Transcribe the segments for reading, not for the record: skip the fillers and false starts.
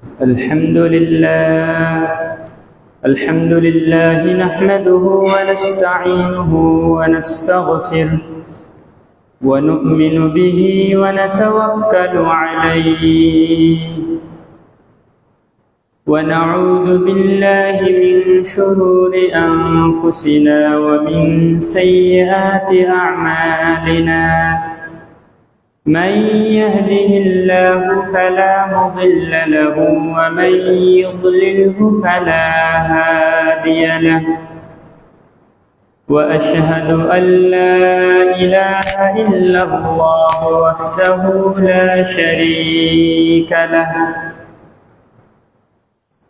الحمد لله نحمده ونستعينه ونستغفره ونؤمن به ونتوكل عليه ونعوذ بالله من شرور أنفسنا ومن سيئات أعمالنا من يهده الله فلا مضل له ومن يضلله فلا هادي له وأشهد أن لا إله إلا الله وحده لا شريك له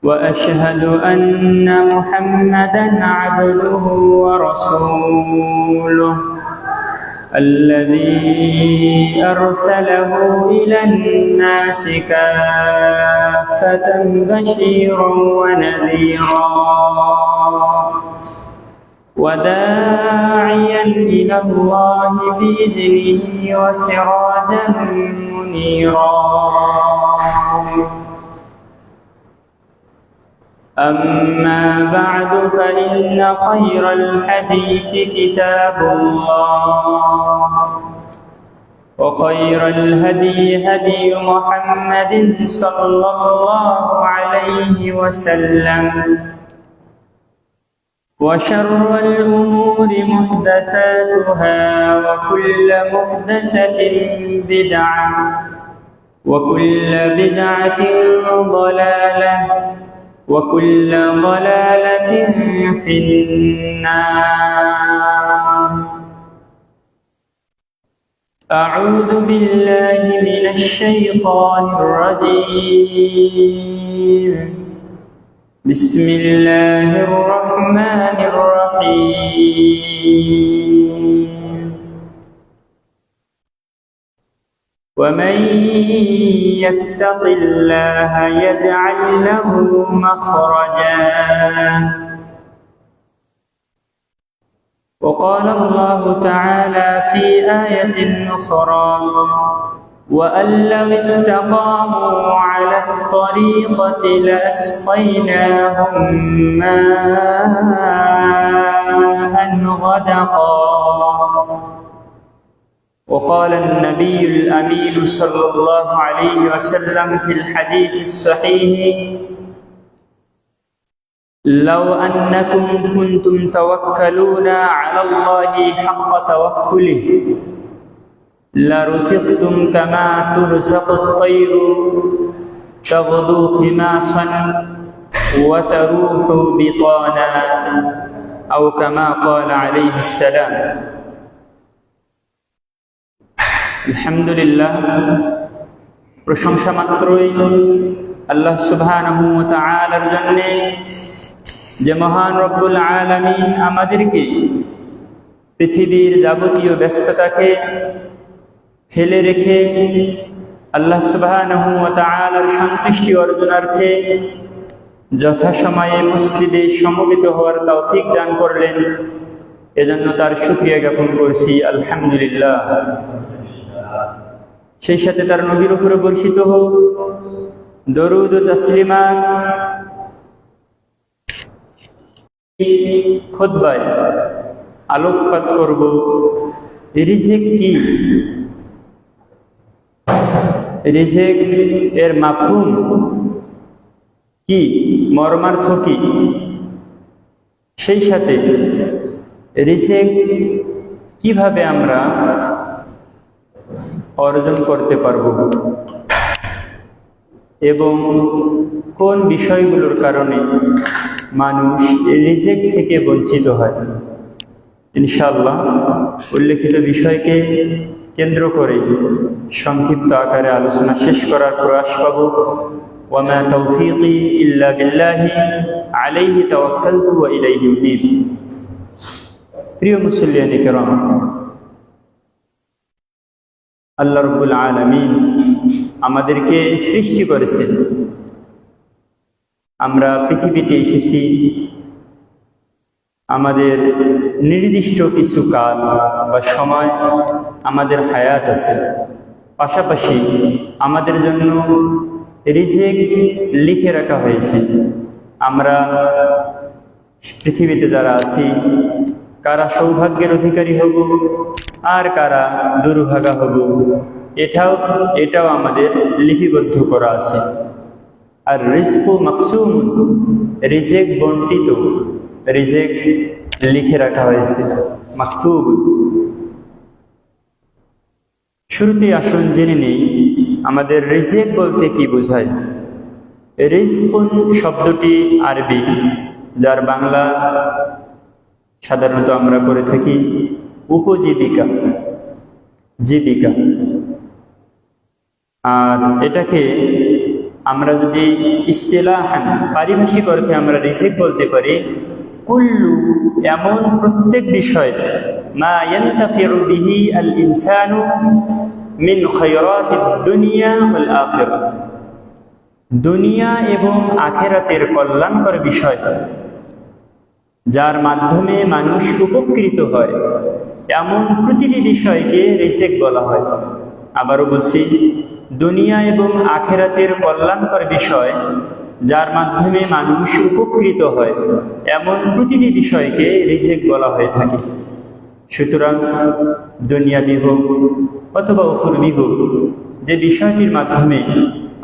وأشهد أن محمدًا عبده ورسوله الذي أرسله إلى الناس كافة بشيرا ونذيرا وداعيا إلى الله بإذنه وسراجا منيرا أما بعد فإن خير الحديث كتاب الله وخير الهدي هدي محمد صلى الله عليه وسلم وشر الأمور محدثاتها وكل محدثة بدعة وكل بدعة ضلالة وكل ضلالة في النار. أعوذ بالله من الشيطان الرجيم. بسم الله الرحمن الرحيم. ومن يتق الله يجعل له مخرجا وقال الله تعالى في آية أخرى وأن لو استقاموا على الطريقة لأسقيناهم ماء غدقا وقال النبي الأمين صلى الله عليه وسلم في الحديث الصحيح لو أنكم كنتم توكلون على الله حق توكله لرزقتم كما ترزق الطير تغدو خماصا وتروح بطانا أو كما قال عليه السلام. আলহামদুলিল্লাহ, প্রশংসা মাত্রই আল্লাহ সুবহানাহু ওয়া তাআলার জন্য, যে মহান রব্বুল আলামিন আমাদেরকে পৃথিবীর যাবতীয় ব্যস্ততাকে ফেলে রেখে আল্লাহ সুবহানাহু ওয়া তাআলার সন্তুষ্টি অর্জনার্থে যথাসময়ে মসজিদে সমবেত হওয়ার তৌফিক দান করলেন। এজন্য তার শুকরিয়া জ্ঞাপন করছি, আলহামদুলিল্লাহ। সেই সাথে তার নবীর উপরে বর্ষিত হোক দরুদ ও তাসলিমাত। খুতবায় আলোকপাত করব রিজিক কি, রিজিক এর মাফহুম কি, মর্মার্থ কি, সেই সাথে রিজিক কিভাবে আমরা অর্জন করতে পারব এবং কোন বিষয়গুলোর কারণে মানুষ রিজিক থেকে বঞ্চিত হয়। ইনশাআল্লাহ উল্লেখিত বিষয়কে কেন্দ্র করে সংক্ষিপ্ত আকারে আলোচনা শেষ করার প্রয়াস পাব। ওয়ামা তাওফীকি ইল্লা বিল্লাহি আলাইহি তাওয়াক্কালতু ওয়া ইলাইহি উনীব। প্রিয় মুসলিয়ানে কেরাম, আল্লাহ রাব্বুল আলামিন আমাদেরকে সৃষ্টি করেছেন। আমরা পৃথিবীতে এসেছি, আমাদের নির্দিষ্ট কিছু কাল বা সময় আমাদের হায়াত আছে, পাশাপাশি আমাদের জন্য রিজিক লিখে রাখা হয়েছে। আমরা পৃথিবীতে যারা আছি, কারা সৌভাগ্যের অধিকারী হব আর কারা দুর্ভাগা হব, এটাও আমাদের লিপিবদ্ধ করা আছে। আর রিজকু মাকসুম, রিজিক বণ্টিত, রিজিক লিখে রাখা হয়েছে, মাকতুব। শুরুতে আসুন জেনে নেই আমাদের রিজিক বলতে কি বোঝায়। রিজকুন শব্দটি আরবি, যার বাংলা সাধারণত আমরা করে থাকি উপজীবিকা, জীবিকা। আর এটাকে আমরা যদি ইস্তিলাহান পারিভাষিক অর্থে আমরা রিজিক বলতে পারি কুল্লু, এমন প্রত্যেক বিষয় মা ইয়ানতাফিউ বিহি আল ইনসানু মিন খায়রাতিদ দুনিয়া ওয়াল আখিরাহ, দুনিয়া এবং আখিরাতের কল্যাণকর বিষয়, যার মাধ্যমে মানুষ উপকৃত হয়, এমন প্রতিটি বিষয়কে রিজিক বলা হয়। আবারও বলছি, দুনিয়া এবং আখিরাতের কল্যাণকর বিষয়, যার মাধ্যমে মানুষ উপকৃত হয়, এমন প্রতিটি বিষয়কে রিজিক বলা হয়ে থাকে। সুতরাং দুনিয়াবি হোক অথবা উখরবি হোক, যে বিষয়টির মাধ্যমে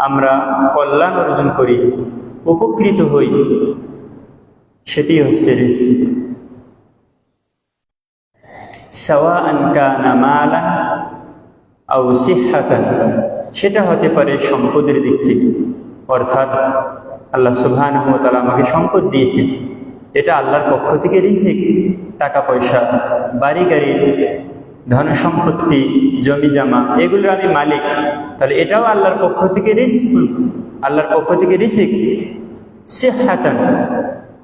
আমরা কল্যাণ অর্জন করি, উপকৃত হই, সেটি হচ্ছে রিজিক। সাওয়াআন কানা মালান আও সিহহাতান, সেটা হতে পারে সম্পদের দিক থেকে, অর্থাৎ আল্লাহ সুবহানাহু ওয়া তাআলা আমাকে সম্পদ দিয়েছেন, এটা আল্লাহর পক্ষ থেকে রিজিক। টাকা পয়সা, বাড়ি গাড়ি, ধন সম্পত্তি, জমি জামা, এগুলোর আমি মালিক, তাহলে এটাও আল্লাহর পক্ষ থেকে রিজিক, আল্লাহর পক্ষ থেকে রিজিক। সিহহাতান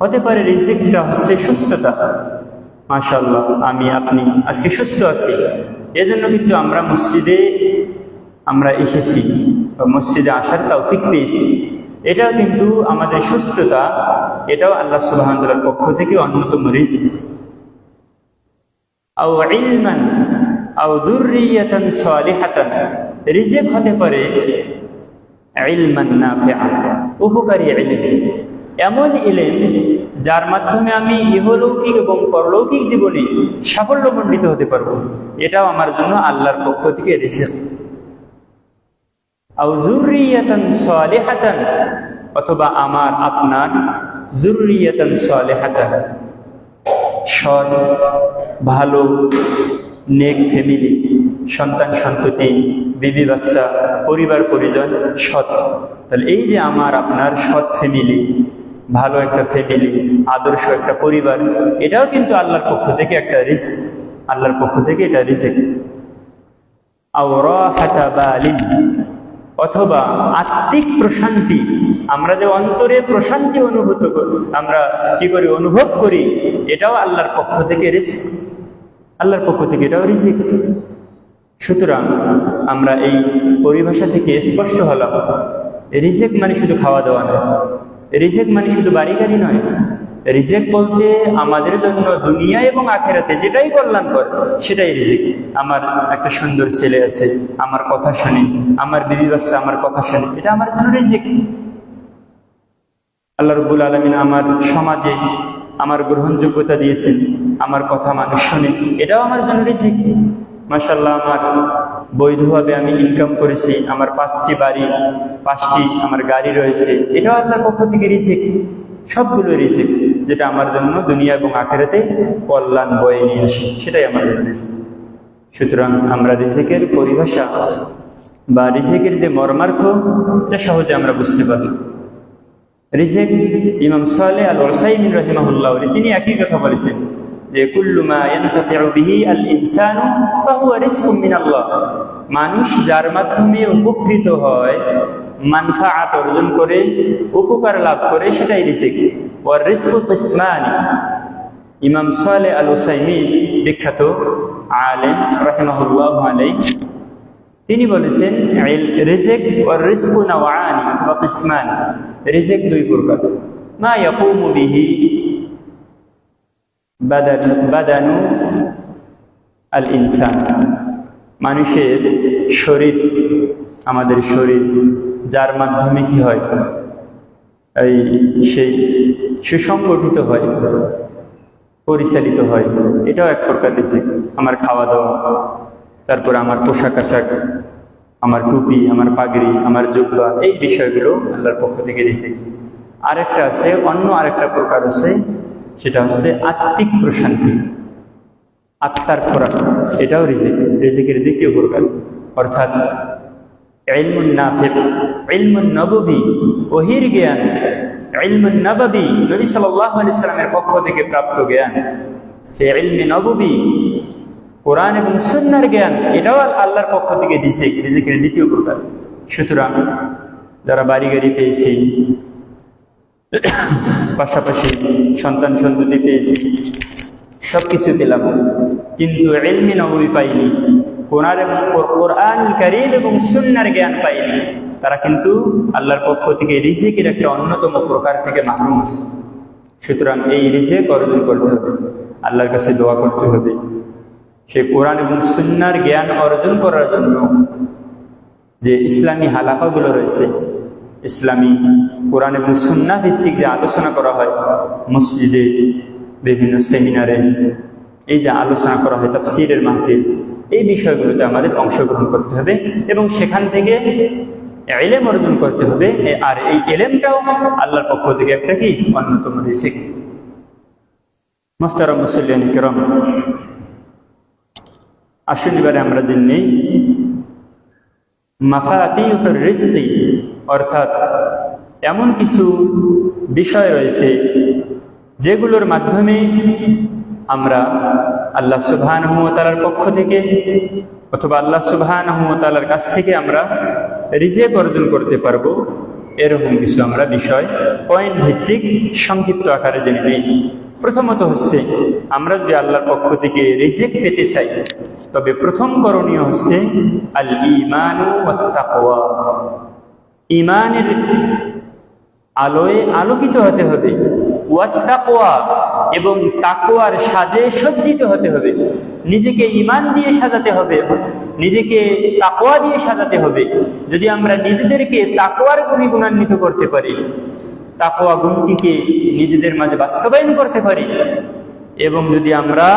হতে পারে রিজিকটা হচ্ছে সুস্থতা। মাশাআল্লাহ, আমি আপনি আজকে সুস্থ আছি, এজন্য কিন্তু আমরা মসজিদে এসেছি, মসজিদে আসার তৌফিক পেয়েছি, এটাও কিন্তু আমাদের সুস্থতা, এটাও আল্লাহ সুবহানাহু ওয়া তাআলার পক্ষ থেকে অন্যতম রিজিক। আও ইলমান আও যুররিয়াতান সালিহাতান, রিজিক হতে পারে ইলমান নাফিআ, উপকারী ইলম, এমন ইলম যার মাধ্যমে আমি ইহলৌকিক এবং পরলৌকিক জীবনে সাফল্যমণ্ডিত হতে পারবো, এটাও আমার জন্য আল্লাহর পক্ষ থেকে রিজিক। আও যুররিয়াতান সালিহাতান, অথবা আমার আপনার যুররিয়াতান সালিহাতান, সৎ ভালো নেক ফ্যামিলি, সন্তান সন্ততি, বিবি বাচ্চা, পরিবার পরিজন সৎ। তাহলে এই যে আমার আপনার সৎ ফ্যামিলি, ভালো একটা ফ্যামিলি, আদর্শ একটা পরিবার, এটাও কিন্তু আল্লাহর পক্ষ থেকে একটা রিজিক, আল্লাহর পক্ষ থেকে এটা রিজিক। আও রাহাতা বালিন, অথবা আত্মিক প্রশান্তি, আমরা যে অন্তরে প্রশান্তি অনুভব করি, এটাও আল্লাহর পক্ষ থেকে রিজিক, আল্লাহর পক্ষ থেকে এটাও রিজিক। সুতরাং আমরা এই পরিভাষা থেকে স্পষ্ট হলাম, রিজিক মানে শুধু খাওয়া দাওয়া নয়, রিজিক মানে শুধু বাড়ি গাড়ি নয়, রিজিক বলতে আমাদের জন্য দুনিয়া এবং আখিরাতে যেটাই কল্যাণকর সেটাই রিজিক। আমার একটা সুন্দর ছেলে আছে, আমার কথা শুনে, আমার বিবি বাচ্চা আমার কথা শুনে, এটা আমার জন্য রিজিক। আল্লাহ রাব্বুল আলামিন আমার সমাজে আমার গ্রহণযোগ্যতা দিয়েছেন, আমার কথা মানুষ শুনে, এটাও আমার জন্য রিজিক। মাশাআল্লাহ, আমার বৈধভাবে আমি ইনকাম করেছি, আমার 5টি বাড়ি, 5টি আমার গাড়ি রয়েছে, এটাও আল্লাহর পক্ষ থেকে রিজিক। সবগুলো রিজিক, যেটা আমার জন্য দুনিয়া এবং আখিরাতে কল্যাণ বয়ে নিয়ে আসে, সেটাই আমার জন্য রিজিক। সুতরাং আমরা রিজিকের পরিভাষা বা রিজিকের যে মর্মার্থ, এটা সহজে আমরা বুঝতে পারি। রিজিক, ইমাম সালেহ আল উসাইমিন রাহিমাহুল্লাহ তিনি একই কথা বলেছেন যে কুল্লু মা ইয়ানতাফিউ বিহি আল ইনসানু ফাহুয়া রিজকুম মিনাল্লাহ, মানুষ যার মাধ্যমে উপকৃত হয়, মানফাআত অর্জন করে, উপকার লাভ করে, সেটাই রিজিক। ওয়ার রিজকু কিসমানি, ইমাম সালেহ আল উসাইমিন বিখ্যাত আলেম রাহিমাহুল্লাহ আলাইহি, তিনি বলেছেন রিজিক ওয়ার রিজকু নাওআনি অথবা কিসমানি, রিজিক দুই প্রকার। মা ইয়াকুমু বিহি বাদানু আল ইনসান, মানুষের শরীর, আমাদের শরীর, যার মাধ্যমে কি হয়, এই সেই সুসংগঠিত হয়, পরিচালিত হয়, এটাও এক প্রকার রিজিক। আমার খাওয়া দাওয়া, তারপর আমার পোশাক আশাক, আমার টুপি, আমার পাগড়ি, আমার জুব্বা, এই বিষয়গুলো আল্লাহর পক্ষ থেকে রিজিক। আরেকটা আছে, অন্য আরেকটা প্রকার আছে, সেটা হচ্ছে আত্মিক প্রশান্তি, আত্মার খোরাক, এটাও রিজিক, রিজিকের দ্বিতীয় প্রকার। অর্থাৎ ইলমুন নাফি, ইলমুন নববী, ওহির জ্ঞান, ইলমুন নববী, নবী সাল্লাল্লাহু আলাইহি সাল্লামের পক্ষ থেকে প্রাপ্ত জ্ঞান, সেই ইলমে নববী, কোরআন এবং সুন্নাহর জ্ঞান, এটাও আল্লাহর পক্ষ থেকে রিজিক, রিজিকের দ্বিতীয় প্রকার। সুতরাং যারা বাড়ি গাড়ি পেয়েছি, পাশাপাশি সন্তান সন্ততি পেয়েছি, সবকিছু পেলাম, কিন্তু ইলমে নববী পাইনি, কোরআন কারীম এবং সুন্নাহর জ্ঞান পাইনি, তারা কিন্তু আল্লাহর পক্ষ থেকে রিজিকের একটা অন্যতম প্রকার থেকে মাহরুম আছে। সুতরাং এই রিজিক অর্জন করতে হবে, আল্লাহর কাছে দোয়া করতে হবে। সেই কোরআন এবং সুন্নাহর জ্ঞান অর্জন করার জন্য যে ইসলামী হালাকাগুলো রয়েছে, ইসলামী কোরআন এবং সুন্নাহ ভিত্তিক যে আলোচনা করা হয় মসজিদে, বিভিন্ন সেমিনারে, এই যে আলোচনা করা হয় তাফসীরের মাহফিল, এই বিষয়গুলোতে আমাদের অংশগ্রহণ করতে হবে এবং সেখান থেকে ইলম অর্জন করতে হবে। আর এই ইলমটাও আল্লাহর পক্ষ থেকে একটা কি অন্যতম রিজিক। মুহতারাম মুসল্লিয়ান কিরাম, আসুন এবারে আমরা জেনে মাফাতিহুর রিজকি, অর্থাৎ এমন কিছু বিষয় রয়েছে যেগুলোর মাধ্যমে আমরা আল্লাহ সুবহানাহু ওয়া তাআলার পক্ষ থেকে অথবা আল্লাহ সুবহানাহু ওয়া তাআলার কাছ থেকে আমরা রিজিক অর্জন করতে পারবো। এরকম কিছু আমরা বিষয় পয়েন্ট ভিত্তিক সংক্ষিপ্ত আকারে জেনে নিই। প্রথমত হচ্ছে, আমরা যদি আল্লাহর পক্ষ থেকে রিজিক পেতে চাই, তবে প্রথম করণীয় হচ্ছে আল ঈমানু ওয়াত তাকওয়া, ঈমানের আলোয় আলোকিত হতে হবে, ওয়াত তাকওয়া, এবং তাকওয়ার সাজে সজ্জিত হতে হবে। নিজেকে ঈমান দিয়ে সাজাতে হবে, নিজেকে তাকওয়া দিয়ে সাজাতে হবে। যদি আমরা নিজেদেরকে তাকওয়ার গুণে গুণান্বিত করতে পারি, তাকওয়া গুণটিকে নিজেদের মাঝে বাস্তবায়ন করতে পারি, এবং যদি আমরা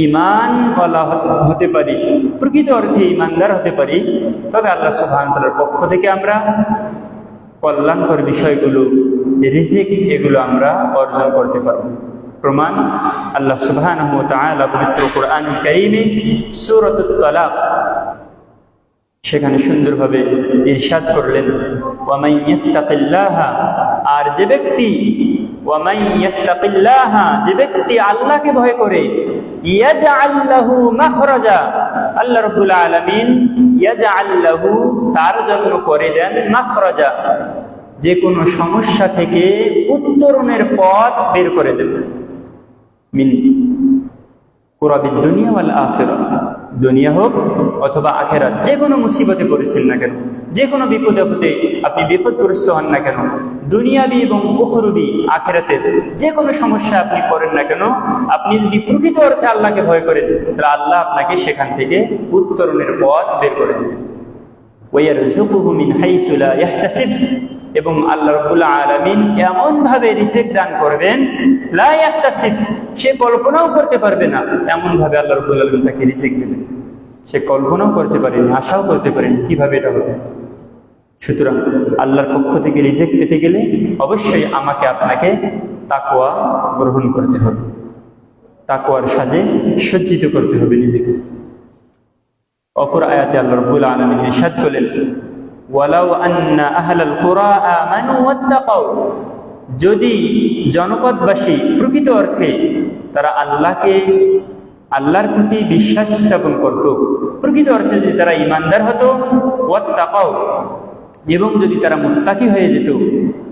ঈমানওয়ালা হতে পারি, প্রকৃত অর্থে ঈমানদার হতে পারি, তবে আল্লাহ সুবহানাহু ওয়া তাআলার পক্ষ থেকে আমরা কল্যাণকর বিষয়গুলো, রিজিক, এগুলো আমরা অর্জন করতে পারব। প্রমাণ আল্লাহ সুবহানাহু ওয়া তাআলা পবিত্র কোরআনুল কারীমে সূরাতুত তালাক, সেখানে সুন্দরভাবে ইরশাদ করলেন, ওয়া মান ইয়াত্তাকিল্লাহা, আর যে ব্যক্তি, ওয়া মান ইয়াত্তাকিল্লাহা, যে ব্যক্তি আল্লাহকে ভয় করে, ইয়াজআল লাহু মাখরাজা, আল্লাহ রাব্বুল আলামিন ইয়াজআল লাহু, তার জন্য করে দেন মাখরাজা, যে কোনো সমস্যা থেকে উত্তরণের পথ বের করে দেন। মিন কুরাবিদ দুনিয়া ওয়াল আখিরাহ, দুনিয়া হোক অথবা আখিরাত, যে কোনো মুসিবতে পড়েছেন না কেন, যে কোনো বিপদে আপদে আপনি বিপদগ্রস্ত হন না কেন, দুনিয়াবি এবং উখরবি আখিরাতের যে কোনো সমস্যা আপনি পড়েন না কেন, আপনি যদি প্রকৃত অর্থে আল্লাহকে ভয় করেন, তাহলে আল্লাহ আপনাকে সেখান থেকে উত্তরণের পথ বের করে দেবেন। ওয়ায়ারযুকুহু মিন হাইসু লা ইয়াহতাসিব, এবং আল্লাহ রাব্বুল আলামিন এমন ভাবে রিজিক দান করবেন, লা ইয়াহতাসিব, সে কল্পনাও করতে পারবে না, এমন ভাবে আল্লাহ রাব্বুল আলামিন তাকে রিজিক দেবেন, সে কল্পনাও করতে পারেনি, আশাও করতে পারেনি কিভাবে এটা হবে। সুতরাং আল্লাহর পক্ষ থেকে রিজিক পেতে গেলে অবশ্যই আমাকে আপনাকে তাকওয়া গ্রহণ করতে হবে, তাকওয়ার সাজে সজ্জিত করতে হবে নিজেকে। অপর আয়াতে আল্লাহ রাব্বুল আলামিন ইরশাদ করলেন, ওয়ালাউ আন্না আহলাল কুরা আমানু ওয়াত্তাকাউ, যদি জনপদবাসী প্রকৃত অর্থে তারা আল্লাহর প্রতি বিশ্বাস স্থাপন করত, প্রকৃত অর্থে যদি তারা ঈমানদার হতো, ওয়াত্তাকাউ, এবং যদি তারা মুত্তাকি হয়ে যেত,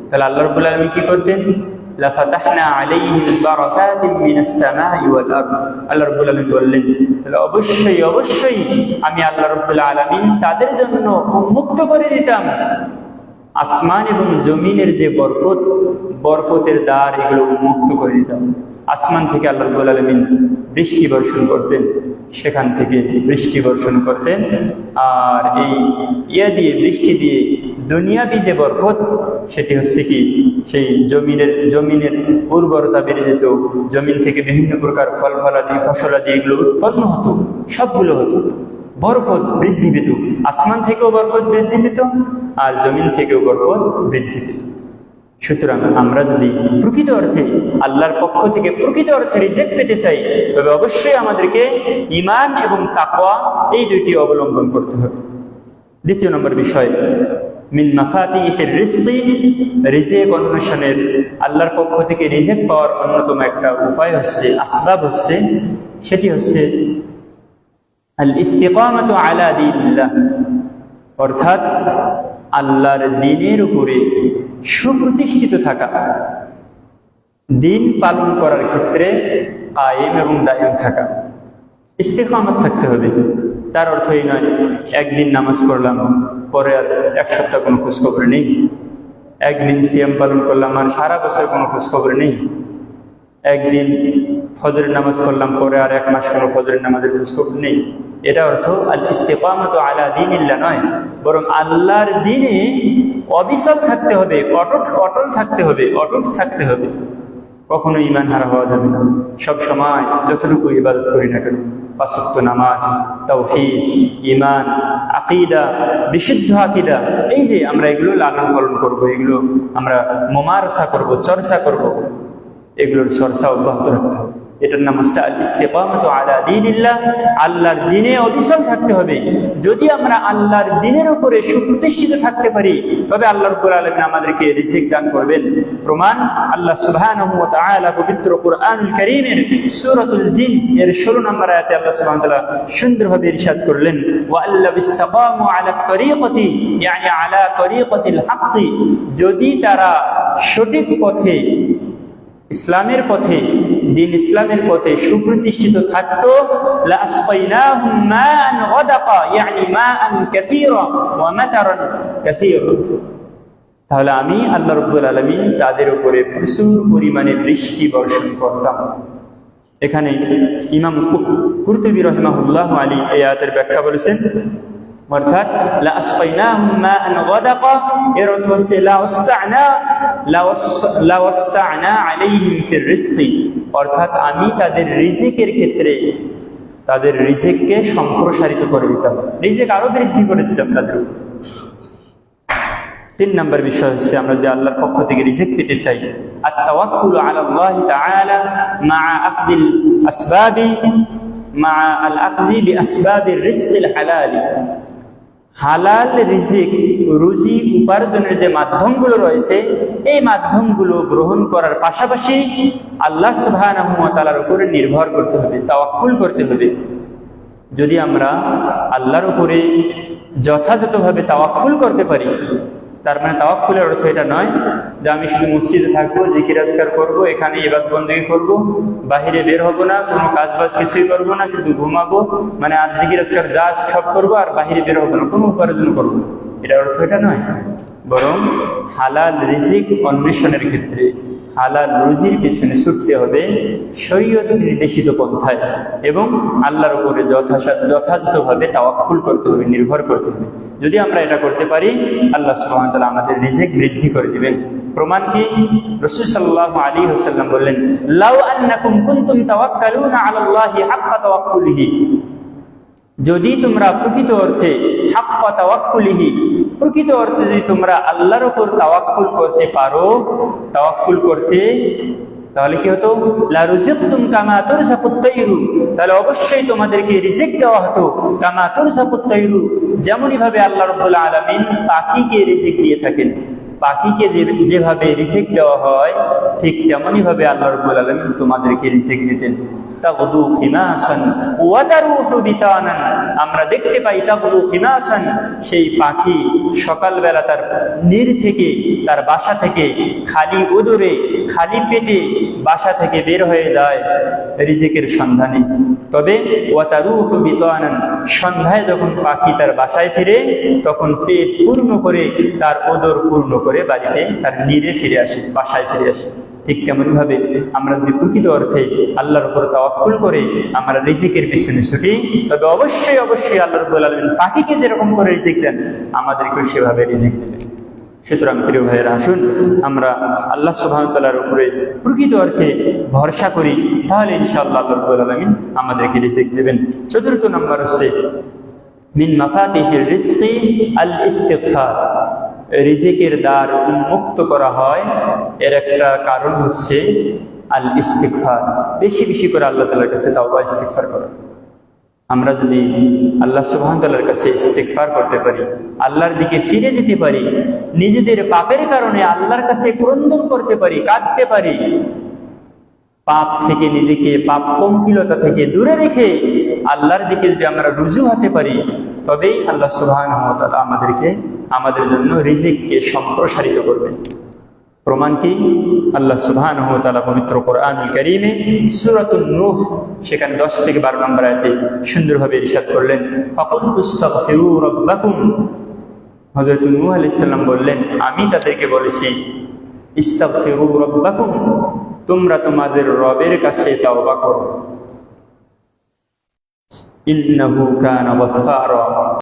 তাহলে আল্লাহ রাব্বুল আলামিন কি করতেন, লাফাতাহনা আলাইহিম বারাকাতিন মিনাস সামাই ওয়াল আরদ, আল্লাহ রাব্বুল আলামিন বললেন, তাহলে অবশ্যই আমি আল্লাহ রাব্বুল আলামিন তাদের জন্য উন্মুক্ত করে দিতাম আসমান এবং জমিনের যে বরকতের দ্বার, এগুলো উন্মুক্ত করে দিতাম। আসমান থেকে আল্লাহ রাব্বুল আলামিন বৃষ্টি বর্ষণ করতেন, সেখান থেকে বৃষ্টি বর্ষণ করতেন, আর এই বৃষ্টি দিয়ে দুনিয়াবি যে বরকত, সেটি হচ্ছে কি সেই জমিনের উর্বরতা বেড়ে যেত, জমিন থেকে বিভিন্ন প্রকার ফলাদি ফসলাদি এগুলো উৎপন্ন হতো, সবগুলো হতো, বরকত বৃদ্ধি পেত, আসমান থেকেও বরকত বৃদ্ধি পেত আর জমিন থেকেও বরকত বৃদ্ধি পেত। সুতরাং আমরা যদি প্রকৃত অর্থে আল্লাহর পক্ষ থেকে প্রকৃত অর্থে রিজিক পেতে চাই, তবে অবশ্যই আমাদেরকে ঈমান এবং তাকওয়া এই দুইটি অবলম্বন করতে হবে। দ্বিতীয় নম্বর বিষয়, মিন মাফাতিহির রিজকি, রিজিক অন্বেষণের, আল্লাহর পক্ষ থেকে রিজিক পাওয়ার অন্যতম একটা উপায় হচ্ছে, আসবাব হচ্ছে, সেটি হচ্ছে আল ইস্তিকামাতু আলা দীনিল্লাহ, অর্থাৎ আল্লাহর দ্বীনের উপরে সুপ্রতিষ্ঠিত থাকা, দিন পালন করার ক্ষেত্রে কায়েম এবং দায়েম থাকা, ইস্তিকামত থাকতে হবে। তার অর্থ এই নয় একদিন নামাজ পড়লাম পরে আর এক সপ্তাহ কোনো খোঁজখবর নেই, একদিন সিয়াম পালন করলাম আর সারা বছর কোনো খোঁজখবর নেই, একদিন ফজরের নামাজ পড়লাম পরে আর এক মাস কোনো ফজরের নামাজের খোঁজখবর নেই। এটা অর্থ আল ইস্তিকামাতু আলা দীনিল্লাহ নয়, বরং আল্লাহর দ্বীনে অবিচল থাকতে হবে, অটল থাকতে হবে, অটুট থাকতে হবে। কখনো ঈমান হারা হওয়া যাবে না। সব সময় যতটুকু ইবাদত করি না কেন, পাঁচ ওয়াক্ত নামাজ, তাওহীদ, ঈমান, আকীদা, বিশুদ্ধ আকীদা, এই যে আমরা এগুলো লালন পালন করব, এগুলো আমরা মুমারসা করব, চর্চা করব, এগুলোর চর্চা অব্যাহত রাখতে হবে। এটার নাম হচ্ছে আল ইস্তিকামাতু আলা দীনিল্লাহ, আল্লাহর দ্বীনে অবিচল থাকতে হবে। যদি আমরা আল্লাহর দ্বীনের উপরে সুপ্রতিষ্ঠিত থাকতে পারি, তবে আল্লাহ রাব্বুল আলামিন আমাদেরকে রিজিক দান করবেন। প্রমাণ আল্লাহ সুবহানাহু ওয়া তাআলা পবিত্র কুরআনুল কারীমের সূরাতুল জিন এর 16 নম্বর আয়াতে আল্লাহ সুবহানাহু ওয়া তাআলা সুন্দরভাবে ইরশাদ করলেন, ওয়া আল্লাযী ইসতাকামু আলা তরিকতি, ইয়ানি আলা তরিকতিল হাক্কি, যদি তারা সঠিক পথে, ইসলামের পথে, দিন ইসলামের পথে সুপ্রতিষ্ঠিত থাকতো, লাসকাইনাহুম মাআন গাদাকা, ইয়ানি মাআন কাসীরা ওয়া মাতারান কাসীরা, তাহলে আমি আল্লাহ রাব্বুল আলামিন তাদের উপরে প্রচুর পরিমাণে বৃষ্টি বর্ষণ করতাম। এখানে ইমাম কুরতুবী রাহিমাহুল্লাহ আলী এই আয়াতের ব্যাখ্যা বলেছেন, অর্থাৎ লাসকাইনাহুম মাআন গাদাকা, এর অর্থ হচ্ছে লাওয়াসসা'না আলাইহিম ফির রিজকি, অর্থাৎ আমি তাদের রিজিকের ক্ষেত্রে তাদের রিজিককে সম্প্রসারিত করে দিতাম, রিজিক আরো বৃদ্ধি করে দিতাম তাদের। 3 নম্বর বিষয় হচ্ছে, আমরা যদি আল্লাহর পক্ষ থেকে রিজিক পেতে চাই, আত-তাওয়াক্কুলু আলা আল্লাহি তাআলা মা'a আখযিল আসবাবি, মা'a আল-আখযি বিআসবাবির রিজকিল হালালি, হালাল রিজিক, রুজি উপার্জনের যে মাধ্যমগুলো রয়েছে, এই মাধ্যমগুলো গ্রহণ করার পাশাপাশি আল্লাহ সুবহানাহু ওয়া তাআলার উপরে নির্ভর করতে হবে, তাওয়াক্কুল করতে হবে। যদি আমরা আল্লাহর উপরে যথাযথভাবে তাওয়াক্কুল করতে পারি, তার মানে তাওয়াক্কুলের অর্থ এটা নয় যে আমি শুধু মসজিদে থাকবো, জিকির আজকার করবো, এখানে ইবাদত বন্দেগী করবো, বাহিরে বের হবো না, কোনো কাজবাজ কিছুই করবো না, শুধু ঘুমাবো, মানে আর জিকির আজকার যা সব করবো আর বাহিরে বের হবো না, কোনো উপার্জন করবো না, এটার অর্থ এটা নয়। বরং হালাল রিজিক অন্বেষণের ক্ষেত্রে হালাল রুজির পিছনে ছুটতে হবে শরীয়ত নির্দেশিত পন্থায়, এবং আল্লাহর উপরে যথাযথভাবে তাওয়াক্কুল করতে হবে, নির্ভর করতে হবে। যদি আমরা এটা করতে পারি, আল্লাহ সুবহানাহু ওয়া তাআলা আমাদের রিজিক বৃদ্ধি করে দিবেন। প্রমাণ কি? রাসূল সাল্লাল্লাহু আলাইহি ওয়াসাল্লাম বললেন, লাউ আন্নাকুম কুনতুম তাওয়াক্কালুনা আলাল্লাহি হাক্কা তাওয়াক্কুলিহি, যদি তোমরা প্রকৃত অর্থে হাক্কা তাওয়াক্কুলিহি, প্রকৃত অর্থে যদি তোমরা আল্লাহর উপর তাওয়াক্কুল করতে পারো, তাওয়াক্কুল করতে, তাহলে কি হতো? লা রুজিকতুম কামা তুরযাকুত তায়রু, তাহলে অবশ্যই তোমাদেরকে রিজিক দেওয়া হতো কামা তুরযাকুত তায়রু, যেমনই ভাবে আল্লাহ রাব্বুল আলামিন পাখিকে রিজিক দিয়ে থাকেন। পাখিকে যেভাবে রিজিক দেওয়া হয়, ঠিক তেমনই ভাবে আল্লাহ রাব্বুল আলামিন তোমাদেরকে রিজিক দিতেন। তাগদু খিমাসান ওয়া তারুহু বিতানান, আমরা দেখতে পাই তাগদু খিমাসান, সেই পাখি সকালবেলা তার নীড় থেকে, তার বাসা থেকে খালি উদরে, খালি পেটে বাসা থেকে বের হয়ে যায় রিজিকের সন্ধানে। তবে ওয়া তারুহু বিতানান, সন্ধ্যায় যখন পাখি তার বাসায় ফিরে, তখন পেট পূর্ণ করে, তার উদর পূর্ণ করে বাড়িতে তার নীড়ে ফিরে আসে, বাসায় ফিরে আসে। ঠিক তেমন ভাবে আমরা যদি প্রকৃত অর্থে আল্লাহর উপর তাওয়াক্কুল করে আমরা রিজিকের পিছনে ছুটি, তবে অবশ্যই অবশ্যই আল্লাহ রাব্বুল আলামিন পাখিকে যেরকম করে রিজিক দেন, আমাদেরকে সেভাবে রিজিক দেবেন। সুতরাং প্রিয় ভাইয়েরা, আসুন আমরা আল্লাহ সুবহানাহু ওয়া তাআলার উপরে প্রকৃত অর্থে ভরসা করি, তাহলে ইনশাআল্লাহ আল্লাহ রাব্বুল আলামিন আমাদেরকে রিজিক দেবেন। চতুর্থ নম্বর হচ্ছে মিন মাফাতিহির রিজকি আল ইস্তিগফার। রিজিকের দ্বার উন্মুক্ত করা হয় এর একটা কারণ হচ্ছে আল ইস্তিগফার, বেশি বেশি করে আল্লাহ তাআলার কাছে তাওবা ইস্তিগফার করা। আমরা যদি আল্লাহ সুবহানাহু ওয়া তাআলার কাছে ইস্তিগফার করতে পারি, আল্লাহর দিকে ফিরে যেতে পারি, নিজেদের পাপের কারণে আল্লাহর কাছে ক্রন্দন করতে পারি, কাঁদতে পারি, পাপ থেকে নিজেকে, পাপ পঙ্কিলতা থেকে দূরে রেখে আল্লাহর দিকে যদি আমরা রুজু হতে পারি, তবেই আল্লাহ সুবহানাহু ওয়া তাআলা আমাদের জন্য রিজিককে সম্প্রসারিত করবেন। প্রমাণ কি? আল্লাহ সুবহানাহু ওয়া তাআলা পবিত্র কোরআনুল কারীমে সূরাতুন নূহ সেখানে 10 থেকে 12 নম্বর আয়াতে সুন্দরভাবে ইরশাদ করলেন, ফাকুলতু ইস্তাগফিরু রাব্বাকুম। হযরত নূহ আলাইহিস সালাম বললেন, আমি তাদেরকে বলেছি ইস্তাগফিরু রাব্বাকুম, তোমরা তোমাদের রবের কাছে তাওবা করো, ইন্নাহু কানা গফফারা,